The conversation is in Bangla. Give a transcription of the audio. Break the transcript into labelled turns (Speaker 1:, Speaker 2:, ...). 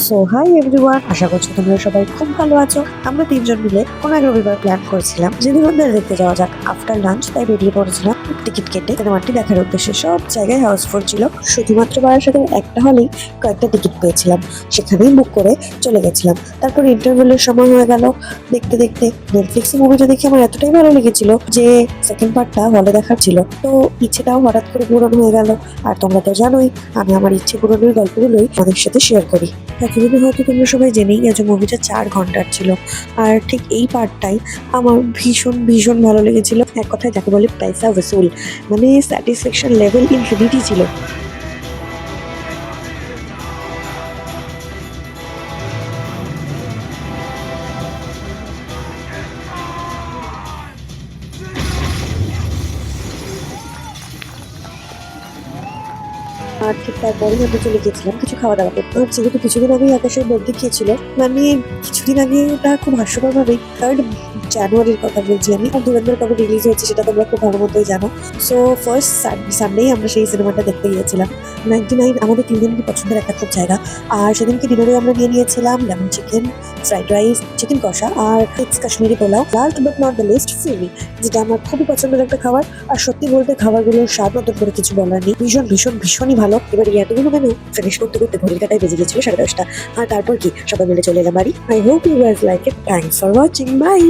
Speaker 1: সো হাই এভরিওয়ান, আশা করছি তোমরা সবাই খুব ভালো আছো। আমরা তিনজন মিলে কোনো এক রবিবার প্ল্যান করেছিলাম যে ধুরন্ধর দেখতে যাওয়া যাক। আফটার লাঞ্চ তাই বেরিয়ে পড়েছিলাম টিকিট কেটে সিনেমাটি দেখার উদ্দেশ্যে। সব জায়গায় হাউসফুল ছিল, শুধুমাত্র বারাসাতের একটা হলেই কয়েকটা টিকিট পেয়েছিলাম, সেখানেই বুক করে চলে গেছিলাম। তারপর ইন্টারভেলের সময় হয়ে গেল। দেখতে দেখতে নেটফ্লিক্সে মুভিটা দেখে আমার এতটাই ভালো লেগেছিল যে সেকেন্ড পার্টটা হলে দেখার ছিল, তো ইচ্ছেটাও হঠাৎ করে পূরণ হয়ে গেল। আর তোমরা তো জানোই আমি আমার ইচ্ছে পূরণের গল্পগুলোই আমাদের সাথে শেয়ার করি। এতদিনে হয়তো তোমরা সবাই জেনেই গেছো মুভিটা 4 ঘন্টার ছিল। আর ঠিক এই পার্টটাই আমার ভীষণ ভীষণ ভালো লেগেছিল। এক কথায় যাকে বলে পয়সা ওসুল, মানে স্যাটিসফ্যাকশন লেভেল ইনফিনিটি ছিল। আর ঠিক তারপরেই আমরা চলে গেছিলাম কিছু খাওয়া দাওয়া করতে। আর যেহেতু কিছুদিন আগেই আকাশের মেঘ দেখিয়েছিল, মানে কিছুদিন আগে ওটা খুব হাস্যকর ভাবে 3 জানুয়ারির কথা বলছি আমি। আর ধুরন্ধর কবে রিলিজ হয়েছে সেটা তোমরা খুব ভালো মতোই জানো। সো ফার্স্ট সানডেই আমরা সেই সিনেমাটা দেখতে গিয়েছিলাম। 99 আমাদের তিনজনেরই পছন্দের একটা খুব জায়গা। আর সেদিনকে ডিনারে আমরা নিয়ে নিয়েছিলাম lemon chicken, fried rice, chicken কষা আর এক্স Kashmiri pulao. Last but not the least, phirni, যেটা আমার খুবই পছন্দের একটা খাবার। আর সত্যি বলতে খাবারগুলোর স্বাদ নতুন করে কিছু বলার নেই, ভীষণ ভীষণ ভীষণই ভালো। এবার এতগুলো মেনু ফিনিশ করতে করতে ঘড়ির কাটায় বেজে গেছিল 10:30। আর তারপর কি সবাই মিলে চলে এলাম বাড়ি। I hope you guys like it. Thanks for watching, by.